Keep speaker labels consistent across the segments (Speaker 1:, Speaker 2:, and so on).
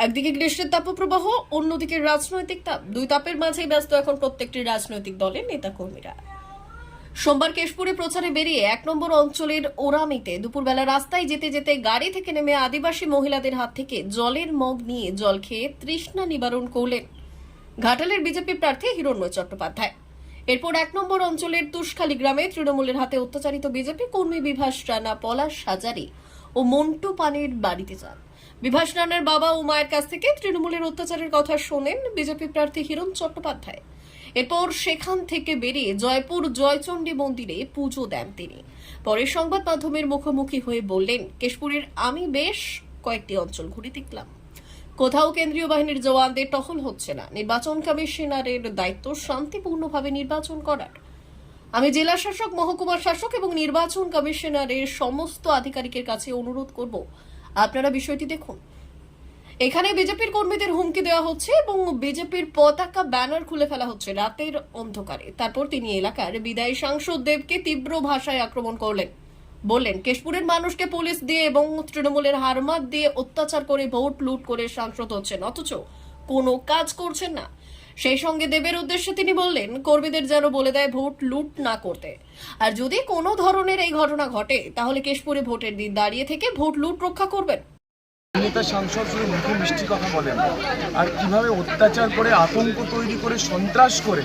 Speaker 1: একদিকে গ্রীষ্মের তাপপ্রবাহ, অন্যদিকে রাজনৈতিক তাপ। দুই তাপের মাঝেই ব্যস্ত এখন প্রত্যেকটি রাজনৈতিক দলের নেতাকর্মীরা। সোমবার কেশপুরে প্রচারে বেরিয়ে ১ নম্বর অঞ্চলের ওরামিতে দুপুরবেলা রাস্তায় যেতে যেতে গাড়ি থেকে নেমে আদিবাসী মহিলাদের হাত থেকে জলের মগ নিয়ে জল খেয়ে তৃষ্ণা নিবারণ করলেন ঘাটালের বিজেপি প্রার্থী হিরণ্ময় চট্টোপাধ্যায়। এরপর ১ নম্বর অঞ্চলের তুষখালী গ্রামে তৃণমূলের হাতে অত্যাচারিত বিজেপি কর্মী বিভাস রানা, পলাশ হাজারি ও মন্টু পানের বাড়িতে যান। বিভাস রানার বাবা ও মায়ের কাছ থেকে তৃণমূলের অত্যাচারের কথা শোনেন বিজেপি প্রার্থী হিরণ চট্টোপাধ্যায়। এরপর সেখান থেকে বেরিয়ে জয়পুর জয়চণ্ডী মন্দিরে পুজো দেন তিনি। পরে সংবাদ মাধ্যমের মুখোমুখি হয়ে বললেন, কেশপুরের আমি বেশ কয়েকটি অঞ্চল ঘুরে দেখলাম, কোথাও কেন্দ্রীয় বাহিনীর জওয়ানদের টহল হচ্ছে না। নির্বাচন কমিশনারের দায়িত্ব শান্তিপূর্ণভাবে নির্বাচন করার। আমি জেলা শাসক, মহকুমা শাসক এবং নির্বাচন কমিশনারের সমস্ত আধিকারিকের কাছে অনুরোধ করব, আপনারা বিষয়টি দেখুন। এখানে বিজেপির কর্মীদের হুমকি দেওয়া হচ্ছে এবং বিজেপির পতাকা ব্যানার খুলে ফেলা হচ্ছে রাতের অন্ধকারে। তারপর তিনি এলাকার বিদায়ী সাংসদ দেবকে তীব্র ভাষায় আক্রমণ করলেন। বললেন, কেশপুরের মানুষকে পুলিশ দিয়ে এবং তৃণমূলের হারমাত দিয়ে অত্যাচার করে ভোট লুট করে সাংসদ হচ্ছেন, অথচ কোনো কাজ করছেন না। সেই সঙ্গে দেবের উদ্দেশ্যে তিনি বললেন, কর্মীদের যেন বলে দেয় ভোট লুট না করতে, আর যদি কোনো ধরনের এই ঘটনা ঘটে তাহলে কেশপুরে ভোটের দিন দাঁড়িয়ে থেকে ভোট লুট রক্ষা করবেন।
Speaker 2: নেতা সাংসদ শুধু মুখে মিষ্টি কথা বলেন, আর কিভাবে অত্যাচার করে, আতঙ্ক তৈরি করে, সন্ত্রাস করে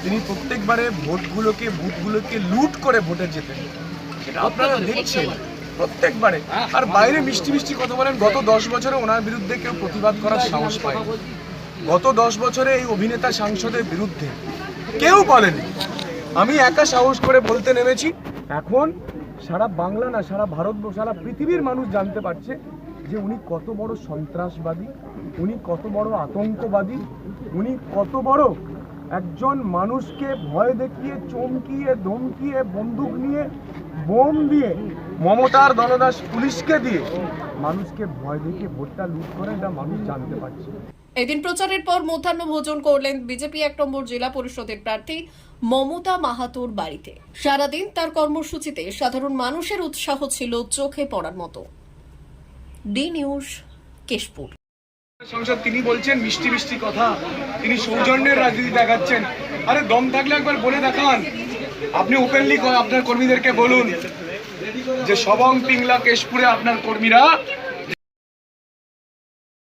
Speaker 2: তিনি প্রত্যেকবারে বুথগুলোকে লুট করে ভোটে যেতেন। এটা আপনারা দেখছেন প্রত্যেকবারে। আর বাইরে মিষ্টি মিষ্টি কথা বলেন। গত 10 বছরে ওনার বিরুদ্ধে কেউ প্রতিবাদ করার সাহস পায়নি। গত 10 বছরে এই অভিনেতা সাংসদের বিরুদ্ধে কেউ বলেনি। আমি একা সাহস করে বলতে নেমেছি। এখন সারা বাংলা না, সারা ভারতবর্ষ, সারা পৃথিবীর মানুষ জানতে পারছে যে উনি কত বড় সন্ত্রাসবাদী, উনি কত বড় আতঙ্কবাদী, উনি কত বড় একজন মানুষকে ভয় দেখিয়ে, চমকিয়ে, ধমকিয়ে, বন্দুক নিয়ে, বোম দিয়ে, মমতার দলদাস পুলিশকে দিয়ে মানুষকে ভয় দেখিয়ে ভোটটা লুট করে, এটা মানুষ জানতে পারছে।
Speaker 1: এদিন প্রচারের পর মধ্যাহ্ন ভোজন করলেন বিজেপি ১ নম্বর জেলা পরিষদের প্রার্থী মমতা মাহাতোর বাড়িতে। সারাদিন তার কর্মসূচিতে সাধারণ মানুষের উৎসাহ ছিল চোখে পড়ার মতো। D news, Keshpur.
Speaker 2: সংসদ তিনি বলছেন মিষ্টি মিষ্টি কথা, তিনি সৌজন্যের রাজনীতি দেখাচ্ছেন। আরে দম থাকলে একবার বলে দেখান। আপনি ওপেনলি আপনার কর্মীদেরকে বলুন যে সবং পিংলা কেশপুরে আপনার কর্মীরা